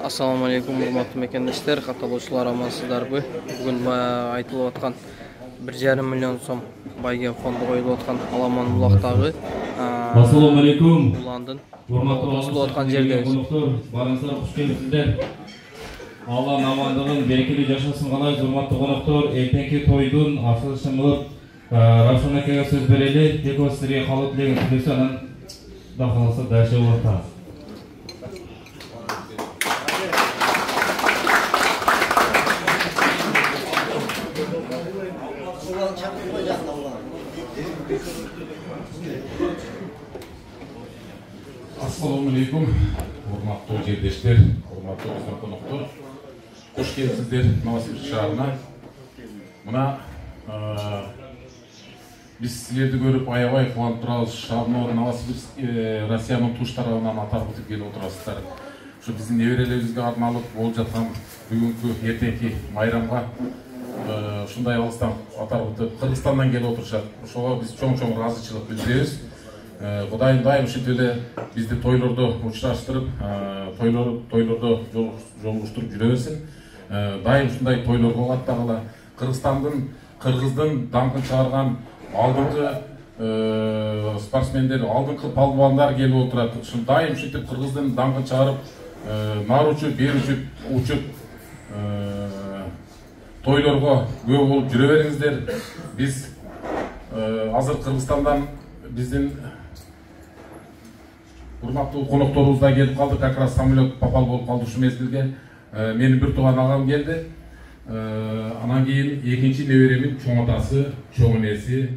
Assalamu alaikum, урматтуу мекендештер, катталуучулар, амансыздарбы? Бүгүн айтылып аткан 1,5 миллион сом байге фонду коюлуп аткан Аламан булактагы Assalamu alaikum. уландын Урматтуу аткан жердебиз. Барыңыздар куш келипсиздер. Алла амандыгын, берекелүү жашасын каалайбыз, урматтуу коноктор. Эртеңки тойдун ачылышын кылып, Равшан акеге сөз берели. Тек силерге калып делеген сүйлөсө, анан да калса дальше болот. Assalamu alaikum, урматтуу жердештер, урматтуу биздин коноктор. Кош келипсиздер Новосибирск шаарына. Мына биз силерди көрүп аябай кубанып турабыз. Шаарнын Новосибирск Россиянын туш тарабынан аталып келип отурасыздар. Ушу биздин неберелерибизге арналып болуп жаткан бүгүнкү эртеңки майрамга ушундай алыстан аталып Кыргызстандан келип отурушат. Ошого биз чоң ыраазычылык билдиребиз. Кудайым дайым ушинтип эле бизди тойлордо учураштырып, тойлордо жолугуштуруп жүрө берсин. Дайым ушундай тойлорго каттагыла. Кыргыздын даңкын чыгарган алдыңкы спортсмендер, алдыңкы палбандар келип отурат. Дайым ушинтип Кыргыздын даңкын чыгарып, нары учуп, бери учуп, тойлорго көп болуп жүрө бериңиздер. Биз азыр Кыргызстандан биздин урматтуу конокторубузда келип калды. Как раз самолет попал болуп калды ушу мезгилге. Менин бир тууган агам келди. Анан кийин экинчи неберемин чоң атасы, чоң энеси,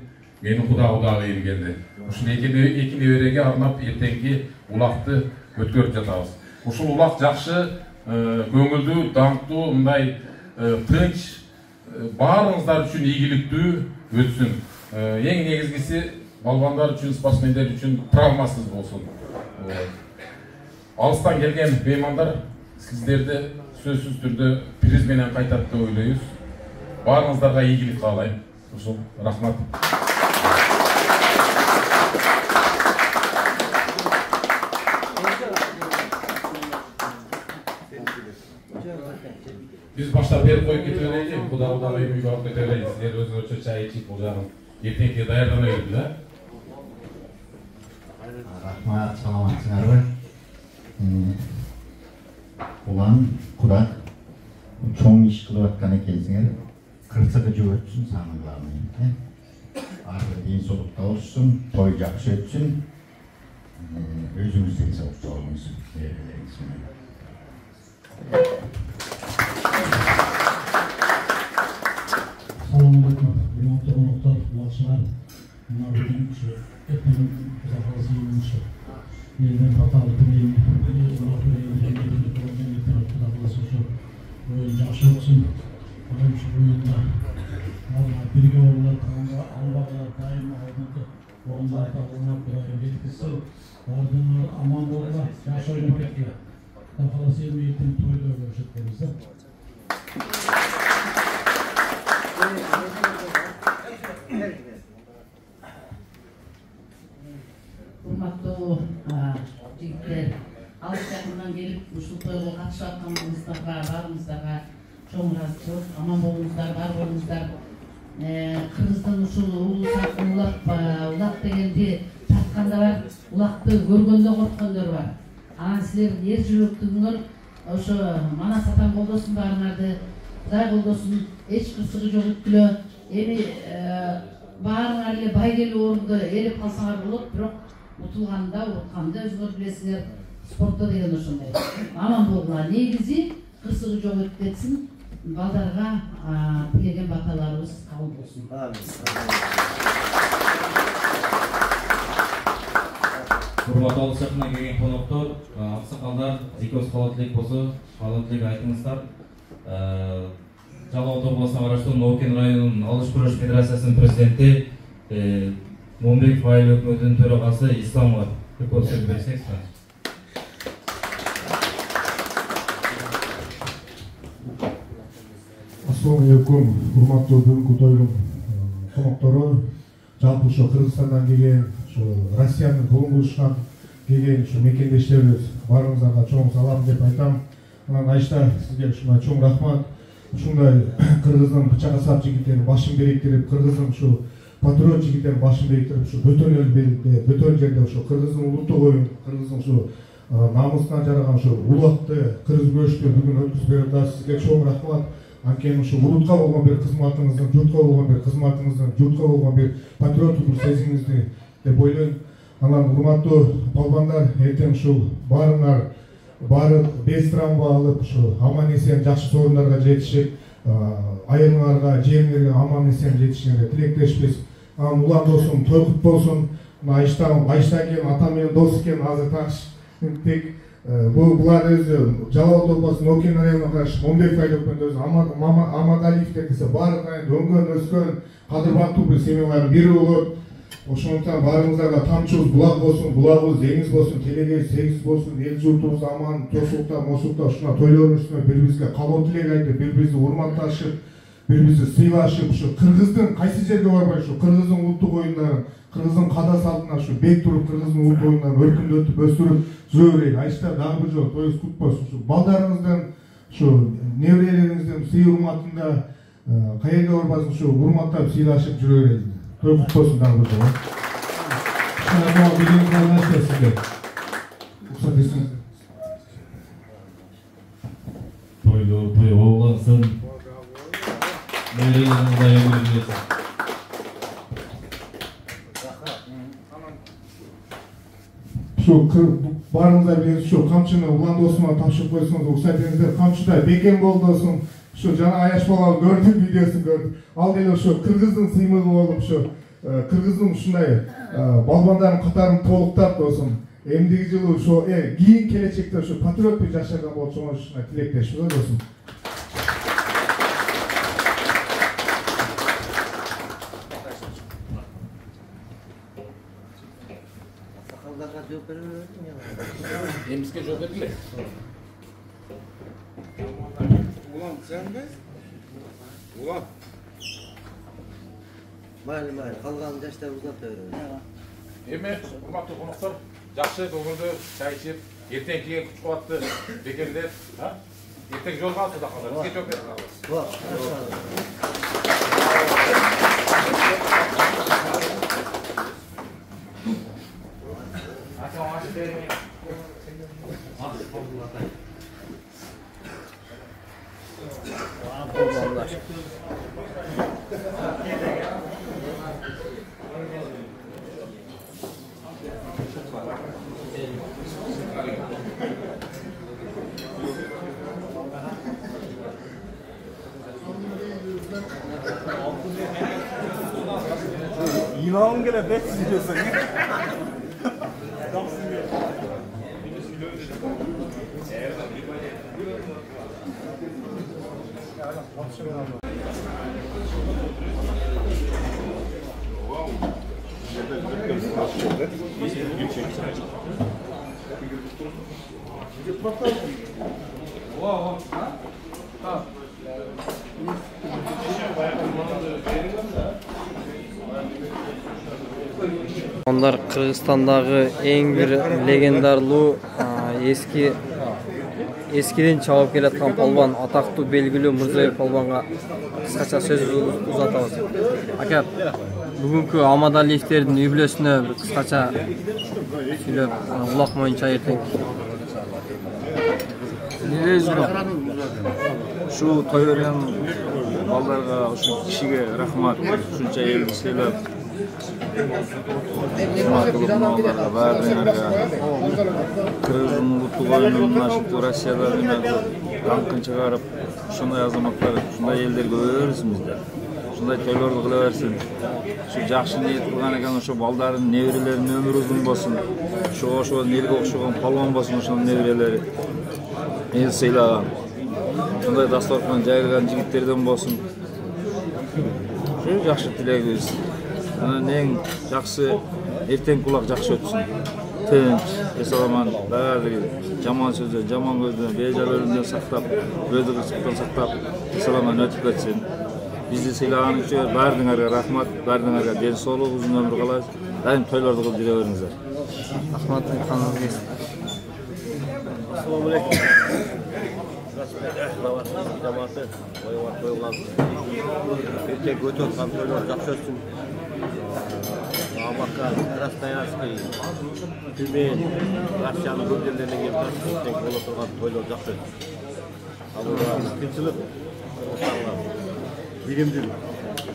менин кудагыйым келди. Ушул эки небереге арнап эртеңки улакты өткөрүп жатабыз. Ушул улак жакшы, көңүлдүү, даңктуу, мындай тынч, баарыңыздар үчүн ийгиликтүү өтсүн. Эң негизгиси балбандар үчүн, спортсмендер үчүн травмасыз болсун. Алыстан келген меймандар сиздерди сөзсүз түрдө приз менен кайтат деп ойлойбуз. Баарыңыздарга ийгилик каалайм. Ушул рахмат. Биз баштап берип коюп кете берели. Кудагыйым үйгө алып кете берели. Силер өзүңөрчө чай ичип, бул жагын эртеңки даярдана берди да. Рахмат, саламатсыңарбы? Улан, Кудак, чоң иш кылып аткан экенсиңер. Кырсыгы жок өтсүн, сагындырам. Ары ден соолукта болсун, той жакшы өтсүн. Өзүңүз ден соолукта болуңуз. Assalamu alaikum, hurmatli qo'noqlar, yaxshilar. Mana bugun shu ertaning zaxirasi yerdan topilib yaxshi olsun. Mana shu o'yinda birga o'ynayotganda Allohga doim oldingi o'yinlarda o'ynab yetkazsin. Ardından aman bo'lsa, yaxshi o'ynab ketdi. Xolos endi yetim to'yda ko'rsatamiz. Урматтуу жигиттер, алыс жакындан келип ушул тойго катышып атканыңыздарга баарыңыздарга чоң ыраазычылык, аман болуңуздар, бар болуңуздар. Кыргыздын ушул улак дегенди тартканда бар, улакты көргөндө корккондор бар. Анан силер эр жүрөктүүңөр ошо Манас атам колдосун баарыңарды, Кудай колдосун, эч кырсыгы жок өткүлө. Эми баарыңар эле байгелүү орунду ээлеп калсаңар болот, бирок утулганда, урутканда өзүңөр билесиңер, спортто деген ошондой. Аман болгула. Негизи кырсыгы жок өтүп кетсин, балдарга тилеген баталарыбыз кабыл болсун. Урматтуу алыс жакындан келген коноктор, аксакалдар, экөөбүз кала тилек болсо, кала тилек айтыңыздар. Жалал Ата областына караштуу Новокен районунун алыш күрөш федерациясынын президенти Момбеков айыл өкмөтүнүн төрагасы Исламова көп сөз берсеңиз. Assalamu alaikum, урматтуу бүгүнкү тойдун коноктору, жалпы ошо Кыргызстандан келген, ошо Россиянын колун кылышкан келген ушу мекендештерибиз баарыңыздарга чоң салам деп айтам. Анан Айшта сизге ушундай чоң рахмат. Ушундай Кыргыздын бычак асап жигиттерин башын беректирип, Кыргыздын ушу патриот жигиттерин башын беректирип, ушу бөтөн элде, бөтөн жерде ушу Кыргыздын улуттук оюн, Кыргыздын ушу намысына жараган ушу улакты кыргыз күрөштү бүгүн өткүзүп берип, сизге чоң рахмат. Анткени ушу улутка болгон бир кызматыңыздын, журтка болгон бир кызматыңыздын, журтка болгон бир патриоттук бир сезимиңизди деп ойлойм. Анан урматтуу балбандар, эртең ушул баары 5 травма алып, ушу аман эсен жакшы сорундарга жетишип, айылыңарга, жериңерге аман эсен жетишиңерге тилектешпиз. Анан улан досум той кут болсун. Айшта экен, атам менен дос экен, азыр тек булар өзү Жалал Долбоосун Окен районуна каршы Момбек Айдоктун өзү Амадалиев десе баары өнгөн өскөн кадырбактуу бир семьялардын бири болот. Ошондуктан баарыңыздарга тамчыбыз булак болсун, булагыбыз деңиз болсун, келеге сегиз болсун, эл журтубуз аман, тосулукта, мосулукта ушуна тойлордун үстүнө бири-бирибизге кабыл тилек айтып, бири-бирибизди урматташып, бири-бирибизди сыйлашып, ушу Кыргыздын кайсы жерге барбай ушу Кыргыздын улуттук оюндарын, Кыргыздын када салтына ушу бек туруп, Кыргыздын улуттук оюндарын өркүндөтүп, өстүрүп жүрө берейин. Айшта дагы бир жолу тоюңуз кут болсун. Ушу балдарыңыздын, ушу неберелериңиздин сый урматында каерге барбасын ушу урматтап, сыйлашып жүрө берейин. Той кут болсун дагы бир жолу. Шарапова билимиз калган сизге. Уруксат этсеңиз. Той болгонсун. Неберелериңизге өмүр берсин. Баарыңыздар билесиз, ушу камчыны улан досума тапшырып койсоңуз, уруксат этиңиздер. Камчыда бекем болду досум. Ушу жана Аяш баланы көрдүм, видеосун көрдүм. Ал деле ушу Кыргыздын сыймыгы болуп, ушу Кыргыздын ушундай балбандардын катарын толуктап досум. Эмдиги жылы ушу кийин келечекте ушу патриот бир жашарган болсоңуз, ушуна тилектешпиз досум. Emizge жооп бергиле. Улан, сенби? Улан. Майли, калган жаштар узата беребиз. Эми, урматтуу коноктор, жакшы көңүлдүү чай ичип, эртеңки күч кубатты бекемдеп, эртең жолго алсыз да калдар. Бизге жооп бериңиз. İnanın gele bet izliyorsun. Onlar Kırgızistan'daki en bir legendarlı eskiden çalıp kelayotgan palvon, ataqtуу belgili Murzoyev palvonga kıskaça söz uzatабыз. Aka, бүгүнкү Амадалиевтердин юбилейсине bir kıskaça сүйлөп, улак моюнча эртең. Şu той берген балдарга, şu кишиге рахмат, ушунча элди сыйлап, Кыргыздын улуттук оюнун ашыктуу Россияда даңкын чыгарып, ушундай азаматтар, ушундай элдер көбөйө берсин бизде. Ушундай тойлорду кыла берсин. Şu жакшы ниет кылган экен, ошо балдардын неберелеринин өмүрү узун болсун. Ошо элге окшогон палвон болсун, ошонун неберелери. Эл сыйлаган. Ушундай дасторкон жайылган жигиттерден болсун. Şu жакшы тилегибиз. Анан эң жакшы эртең кулак жакшы өтсүн. Тынч, эсаламан, баардыгы жаман сөздөн, жаман көздөн, бейжар өлүмдөн сактап, өзү кырсыктан сактап, эсаламан өтүп кетсин. Бизди сыйлаган үчүн баардыгыңарга рахмат, баардыгыңарга ден соолук, узун өмүр каалайбыз. Дайым тойлорду кылып жүрө бериңиздер. Рахмат, айтқаныңыз келсин. Assalamu alaikum. Cemaati koyulan erkek öte otkan toylar жақсы өтсін. Абакка, Красноярский, Тюмень, Россияның көп жерлерінен келіп тәсіліктен болып тұрған тойлар жақсы өтсін. Ал олар қиыншылық, бейімділік,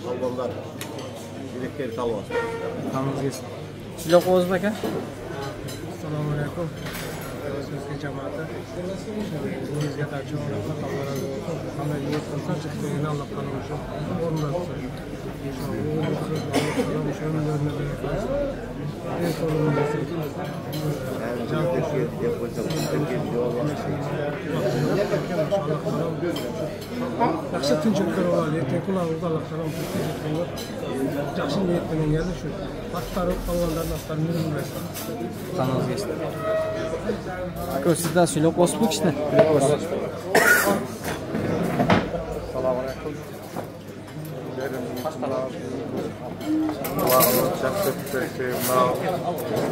балбандар, жүректері талып алсын. Қаныңыз келсін. Сізлер қоғыз ба, ка? Assalamualaikum. Sözge cemaati. Bizga tarjima qilib xabarlar olsun. Qanday yo'l qilsa chiqishini Alloh taolo shu o'rnatsin. Yaxshi tinchlik ko'rib ertaga kunlarimizni Alloh taolo yaxshi niyat bilan keldi shu. Battarib qolganlardan battar bilmaysan. Qanыңыз келсін. Aka, sizdan сөйлеп қосып кішіне.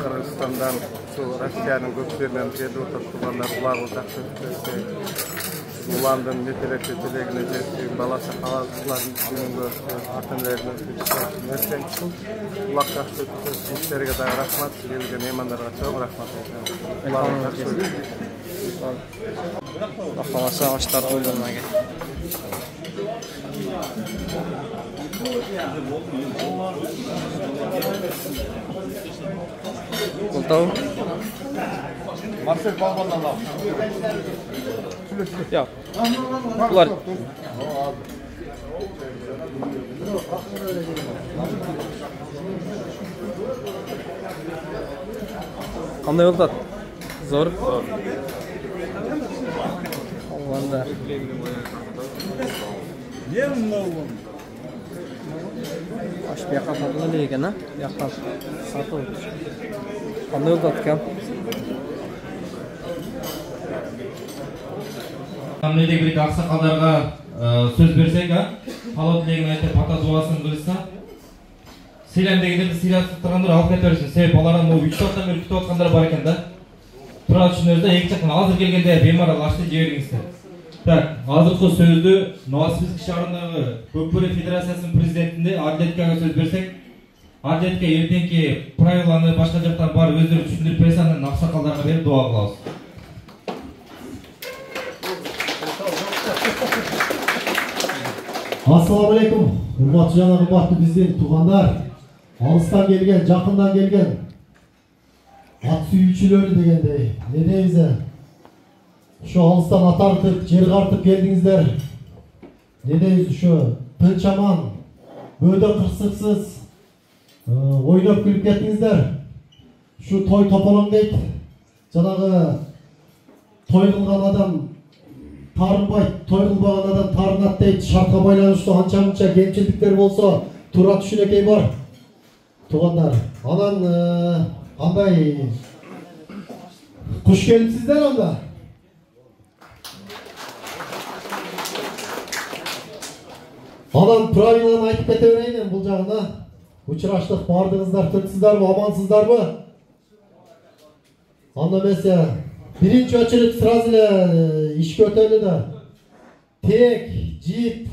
Kırgızistan'dan, Rusya'nın göklerinden gelip oturttuğunlar ularını жақсы өтсе, ulandın metelekte telegine жетсе, баласы қаласыларын бүгінгі ата-аналарының нәрсен үшін улақ жақсы өтсе, сіздерге де рахмат, келген меймандарға çok рахмат. Ularını жақсы өтсе. Қаласа ағаштар қойылған әге. Қолтау? Marcel Balban'dan al. Yok. Bunlar qanday oldu? Zor. Olganda. Aş bir yoqqa sotila ekan, ha? Bu yoqqa sotib. Qanday oldu ekan? Hamleyle bir ақсақалдарға сөз берсек, халал тілегін айтып ата дуасын қылса, сыйлам дегендерді сыйлатып тұрғандар алып кете берсін. Себеп олардан ол 3 сағаттан бері күтіп отқандар бар екен да. Тұрар үшін өзі екі жақтан азыр келгенде беймарал ашты жіберіңіздер. Так, азырқы сөзді Новосибирск шаарындағы Көкбөрі Федерациясының президентінде Адлеткаға сөз берсек, Адлетка ертеңки правиланы башқа жақтан бар өздері түсіндіріп берсе, андан ақсақалдарға беріп дуа қылабыз. Assalamualaikum. Hurmatlı jana hurmatlı bizden tuğanlar, alыстан келген, жақындан келген ат сүйүүчүлөрү дегендей. Не дейбиз? Şu alыстан ат артып, жер картып келдиңиздер. Не дейбиz? Şu тынч аман, бөөдө кырсыксыз ойноп күлүп кеттиңиздер. Şu той тополоң дейт. Жанагы той кылган адам тарынбай, той кылбаган адам тарынат дейт. Шартка байланыштуу анча-мынча кемчилдиктер болсо, тура түшүнөкөй бар. Тугандар, анан кандай куш келипсиздер анда? Анан правиланы айтып кете берейин бул жагына. Учураштык бардыгыңыздар, тынчсыздарбы, амансыздарбы? Анда эмесе биринчи очередь сразу эле ишке өтөлү да. Тек, жип,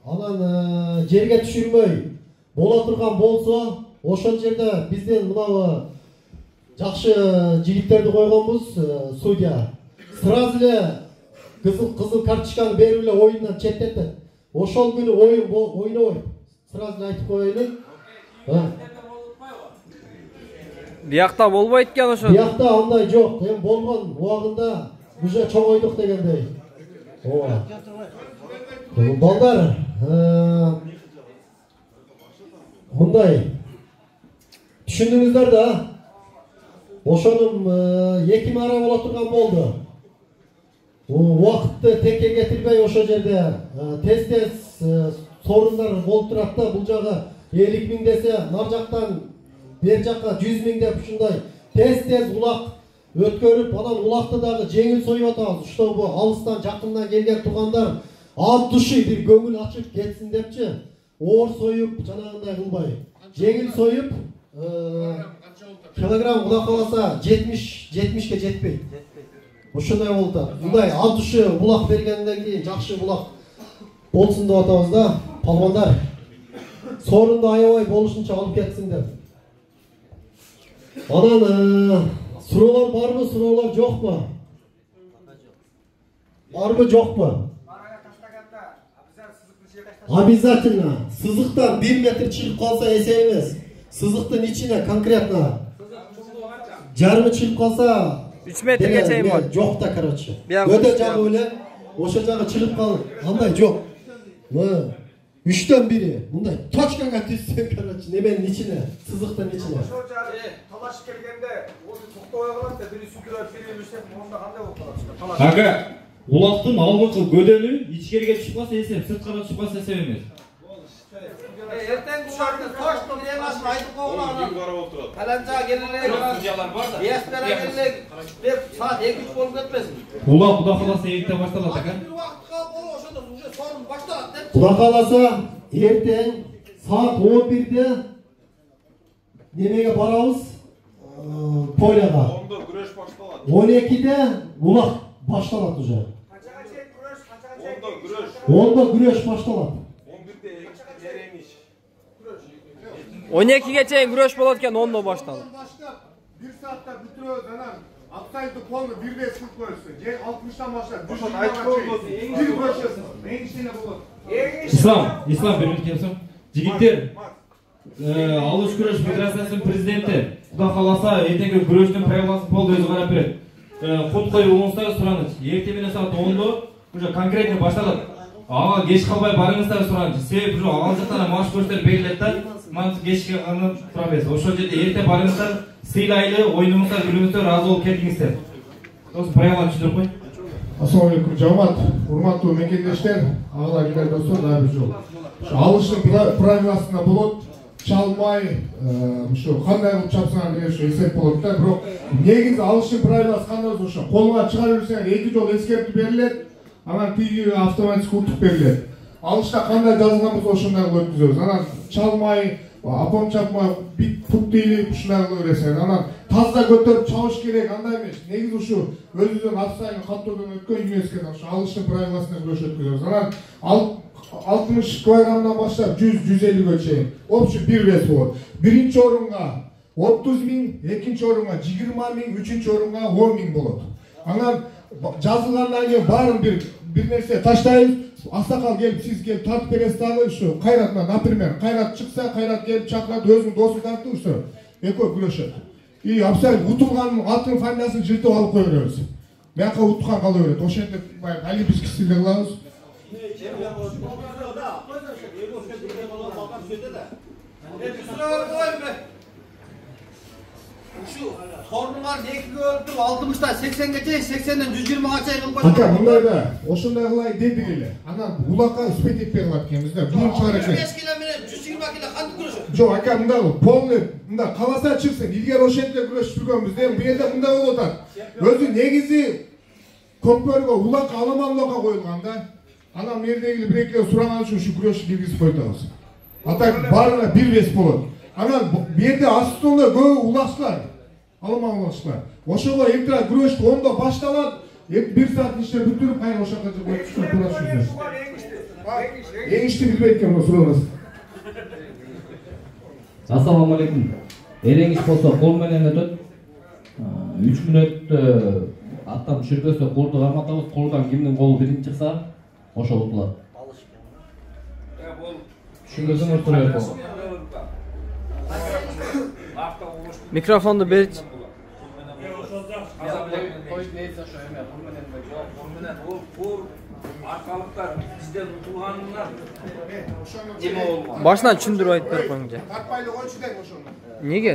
анан жерге түшүрмөй бола турган болсо, ошол жерде бизден мынабы жакшы жигиттерди койгонбуз, судья. Сразу эле кызыл карточканы берип эле оюндан четтетет. Ошол күнү оюн ойнобойт. Сразу эле айтып коеюн. Биякта болбойт экен ошо. Биякта андай жок. Эми болгон убагында уже чоңойдук дегендей. Ооба. Балдар, мындай түшүндүңүздөр да. Ошонун эки мара боло турган болду. Убакытты текке кетирбей ошол жерде тез-тез сорундар болуп турат да. Бул жагы 50 миң десе, нар жактан бер жакка 100 миң деп ушундай тез-тез улак өткөрүп, анан улакты дагы жеңил союп атабыз. Чтобы алыстан жакындан келген тугандар от души бир көңүл ачып кетсин депчи. Оор союп, жанагындай кылбай, жеңил союп, килограмм кудай каласа 70ке жетпейт. ушундай болуп атат. Мындай алтышы булак бергенден кийин жакшы булак болсун деп атабыз да. Палвандар сорунду аябай болушунча алып кетсиңдер. Анан суроолор барбы, суроолор жокпу? Барбы, жокпу? Обязательно. Сызыктан 1 метр чыгып калса эсеп эмес. Сызыктын ичине конкретно жарымы чыгып калса 3 метрге чейин бар. Жок да, короче. Өтө жагы эле ошо жагы чыгып калып, андай жок. 3төн 1. Мындай точкага түссө, короче, неменин ичине, сызыктын ичине. Ошо жагы талашып келгенде, ол токтобой калат да, бири сүгүрөп бири берсе, монда кандай болуп калат? Ага, улактын алдыңкы көдөнү ичкерге түшүп калса эсеп, сырткара түшүп калса эсеп эмес. Эртең ушарды точно эмасын айтып койгула анан. Каланча келелек, Беспера келелек деп саат 2-3 болуп кетпесин. Улак Кудай кааласа эртең башталат экен. Бир убакыт калып болуп ошондо уже сорун башталат деп. Кудай кааласа эртең саат 11-де немеге барабыз? Поляга. 10-да күрөш башталат. 12-де улак башталат уже. Качага чейин күрөш, качага чейин? 10-да күрөш башталат. 12-ге чейин күрөш болот экен, 10-да башталат. 1 саатта бүтүрөбүз, анан Абсайдты полный бир вес кылып коесуң. Же 60-тан баштап 100 бир күрөшөсүң. Эң кичине болот. Ислам бир минут келсем. Жигиттер, алыш күрөш федерациясынын президенти Кудай кааласа эртеңки күрөштүн правиласын полный өзү карап берет. Кут коюп уруңуздар сураныч. Эртең менен саат 10-да уже конкретно башталат. Ага кеч калбай барыңыздар сураныч. Себеби уже ал жактан маш көчтөр берилет да. Ман кечке гана турабыз. Ошол жерде эрте барыңыздар, сыйлайлы, оюнуңуздар, күлүңүздөр, разы болуп кетиңиздер. Осы правиланы түшүндүрүп кой. Ассалам алейкум, жамаат, урматтуу мекендештер, агайлар, келер достор, дагы бир жолу. Алыштын правиласында болот, чалмай, ушу кандай кылып чапсаңар деген ушу эсеп болот да, бирок негизи алыштын правиласы кандай болсо ошо колуңа чыгара берсең 2 жол эскертип берилет, анан тиги автоматик утуп берилет. Алышта кандай жазылган болсо ошондой кылып өткүзөбүз. Анан чалмай, апам чапмай, бит пут дейли ушундай кылып бересиң. Анан таза көтөрүп чабыш керек, андай эмес. Негизи ушу өзүбүздүн атсайын каттоодон өткөн юнескен ушу алыштын правиласына күрөш өткүзөбүз. Анан 60 килограммдан баштап 100-150ге чейин общий бир вес болот. Биринчи орунга 30.000, экинчи орунга 20.000, үчүнчү орунга 10.000 болот. Анан жазылгандан кийин баарын бир нерсе таштайбыз. Аксакал келип, сиз келип тартып бересиз дагы ушу Кайратына, например, Кайрат чыкса, Кайрат келип чакырат, өзүнүн досун тартып ушу экөө күрөшөт. И абсай утулганын атын, фамилиясын жыртып алып кое беребиз. Бияка уткан кала берет. Ошентип олимпийский стилде кылабыз. Ушу сорунуңар 2-ге бөлүп 60-тан 80-ге чейин, 80-ден 120-га чейин кылып Ака, мындай да, ошондой кылай дедик эле. Анан улакка успеть этпей калат экенбиз да. Бул чыгар экен. 5 кило менен 120 кило кантип күрөшөт? Жок, ака, мындай полный, мындай каласа чыксын. Илгери ошентип күрөшүп жүргөнбүз. Эми бу жерде мындай болуп атат. Өзү негизи көпкөргө улак аламанлыкка коюлган да. Анан мердеги бир-экилер сураган үчүн ушу күрөшүп киргизип койтабыз. Атак баарына бир вес болот. Анан бу жерде астында көбү улакчылар, аламан улакчылар. Ошого эртең күрөш 10-да башталат. 1 саат иште бүтүрүп кайра ошо жака өтүшүп турат. Эң ишти билбейт экен мына сурабыз. Ассаламу алейкум. Эрең иш болсо кол менен өтөт. 3 мүнөттө аттан түшүрбөсө колду карматабыз. Колдан кимдин колу биринчи чыкса, ошо утулат. Түшүнбөсөңөр турат. Микрофонду берчи. Башынан түшүндүрүп айтып берип коюңчу. Тартпайлы койчу дейм ошону. Неге?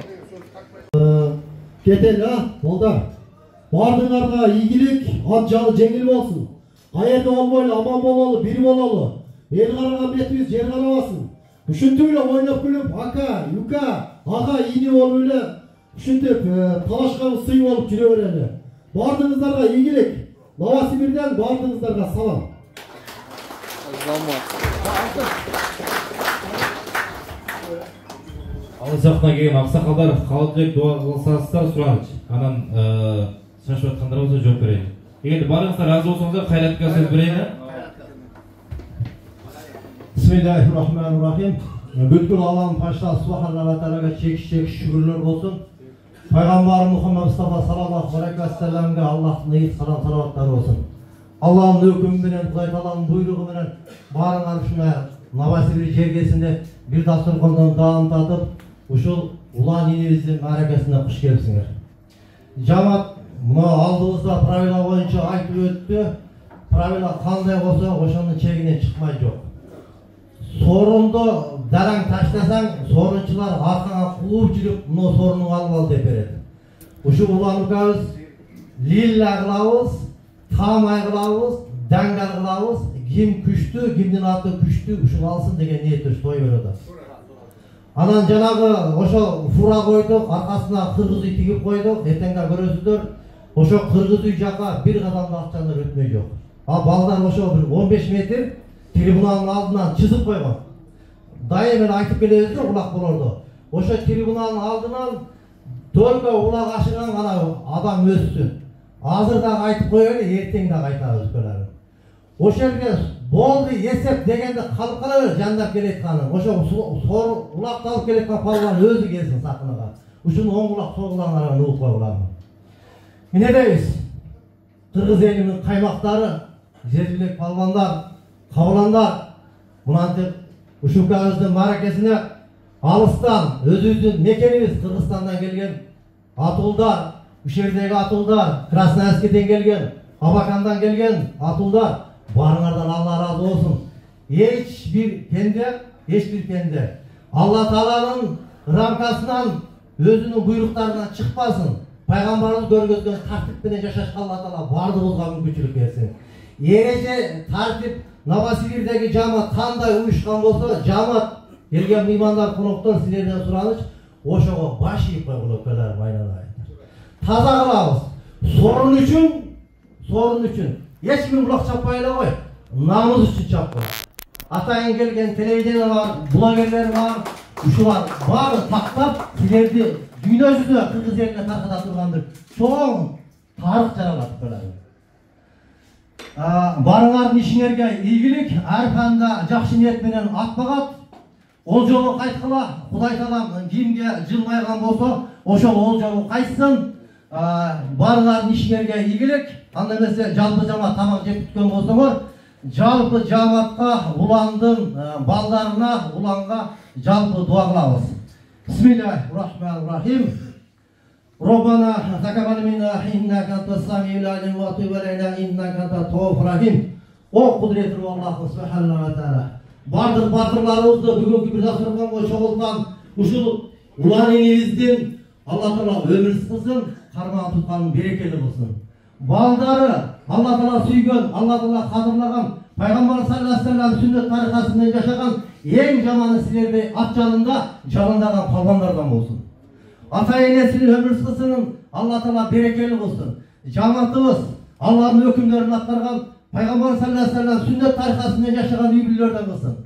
Кетели, балдар. Бардыңарга ийгилик, ат жалы жеңил болсун. Каерде болбойлу, аман бололу, бир бололу. Эл караган бетибиз жер карабасын. Ушинтип эле ойноп күлүп, ака, юка, ага, ини болуп эле ушинтип талашкан сый болуп жүрө берели. Бардыңыздарга ийгилик. Новосибирден бардыңыздарга салам. Ал жактан келген аксакалдар калып дуа кылсаңыздар сураныч. Анан шашып аткандар болсо жооп берейин. Эгерде барыңыздар разы болсоңуздар Кайратка сөз берейин. Bismillahirrahmanirrahim. Бүткүл алам пашта Субханалла Тағалаға чекиш шүгүрлөр болсун. Пайгамбар Мухаммад Мустафа саллаллаху алейхи ва салламга Аллахтын ыйык салам салаваттары болсун. Аллахтын өкүмү менен, Кудай Тааланын буйругу менен барыңар ушуна Новосибирск жергесинде бир дасторкондон даам татып, ушул улан инибиздин мааракасына куш келипсиңер. Жамаат мына алдыбызда правила боюнча айтып өттү. Правила кандай болсо, ошонун чегинен чыкмай жок. Sorunda darang taşlasan, sorunçular arkana kuğup жүрүp, bunu sorunu al деп берет. Uşu ulanıkağız, lilla kılavuz, tamay kılavuz, dangal kılavuz, kim küçtü, kimdin atı küçtü, uşu alsın degen niyettir, toy veriyordu. Anan janağı oşo fura koyduk, arkasına kırgızı tigip koyduk, etenge görürsüdür. Oşo kırgızı jaka bir kadamda akçanlar ötmey yok. Baldan oşo 15 metr, tribunalın aldından çizip koyma. Dayı ben aytıp gelirdi, ulak bulurdu. Oşo tribunalın aldından dölge ulak aşıran adam özsün. Hazır da aytıp koyuyor, erteң de aytarız böyle. Oşo yerge boldu yesep degende kalıp kalır, jandap keletkanın. Oşo ulak kalıp keletkan palvan özü gelsin sakыныga. Uşun oң ulak soğulanlara nuğup koyulanı. Ne deyiz? Kırgız elinin kaymakları, Jezbilek palvanlar, Kavlandar, bunantip Uşukağız'ın marakesine alıstan, özümüzün mekenimiz Kırgızstan'dan gelgen Atulдар, Uşerdегі Atulдар, Krasnoyarsk'ten gelgen, Abakan'dan gelgen Atulдар, barınlardan Allah razı olsun. Hiçbir pende, Allah Taala'nın ramkasından, özünün buyruklarından çıkmasın. Peygamberimiz görgözgen tartipten yaşaşqa Allah Taala bardığımızga mümkünçülük bersin. Ереше тартип Новосибирдегі жамаат кандай уюшкан болсо, жамаат келген меймандар, коноктор силерден сураныч, ошого баш ийип койгула келер майнанай. Таза кылабыз. Sorun үчүн. Эч ким булак чаппай эле кой. Намыз үчүн чапкын. Атайын келген телевидение бар, блогерлер бар, ушулар баары тактап силерди дүйнө жүзүнө Кыргыз элине тарката тургандыр. Чоң тарых жаралатып келет. Барыңардын ишиңерге ийгилик, ар кандай жакшы ниет менен атпагат. Ол жолу кайткыла, Кудай Таалам кимге жылмайган болсо, ошол ол жолу кайтсын. Барыңардын ишиңерге ийгилик. Анда эмесе жалпы жамаат тамак жеп бүткөн болсоңор, жалпы жамаатка, уландын балдарына, уланга жалпы дуа кылабыз. Bismillahirrahmanirrahim. Rabbana taqabbal minna innaka antas samiul alim wa tub alayna innaka antat tawwabur rahim. O kudretli Allah subhanahu wa taala. Bardır batırlarımızda bugünkü bir dasturxonga çoğultan uşul ulan inibиздин Allah Taala ömür kılsın, karman tutkan berekeli bolsun. Baldары Allah Taala süygön, Allah Taala kadırlagan, Peygamber sallallahu aleyhi ve sellem sünnet tarikasından yaşagan en jamanı silerdi at janındagan palvanlardan bolsun. Ata-enesinin ömür kılsın, Allah Taala berekeli bolsun. Jamaatыбыз Allah'ın hükümlerini aktargan, Peygamber sallallahu aleyhi ve sellem sünnet tarikasından yaşagan üyüllerden kılsın.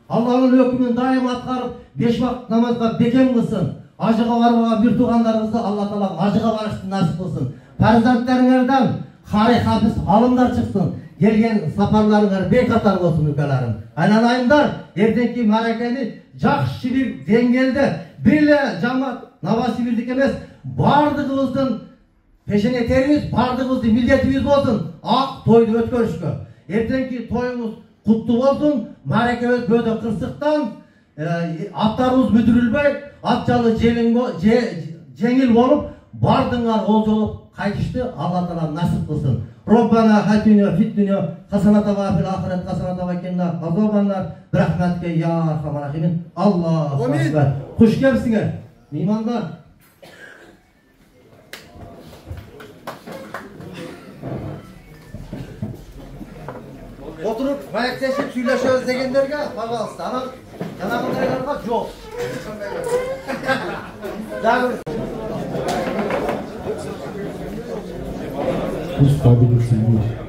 Allah'ın hükmünü daim atkarıp 5 vakit namazga beken kılsın. Acıga varmagan bir tuğanlarımızı Allah Taala acıga varıştı nasip kılsın. Farzandlarınızdan hari hafız alımlar çıksın. Gelgen saparlarınlar bekatar olsun ülkelerin. Aylanayımlar erdenki marakeni jakşı bir dengelde birle jamaat Novosibirsk emes bardığımыздın peşine terimiz, bardığımыздın milletimiz olsun. Ak toydu ötkörüşkö. Erdenki toyumuz kutlu olsun. Marakemiz böyle kırsıktan atlarımız müdürülbey, atçalı jengil olup bardыңар ол жолу кайтышты. Allah Taala nasip kılsın. Rabbana atina fid dunya hasanatan ve fil ahireti hasanatan ve qina azabannar. Rahmetke ya arhamar rahimin. Allahu ekber. Hoş gelipsiңер. Meymanlar. Oturup ayakseşip süйлөшөбүз дегендерге, пожалуйста, анан жанагындайларга жок. Пусть победит сильнейший.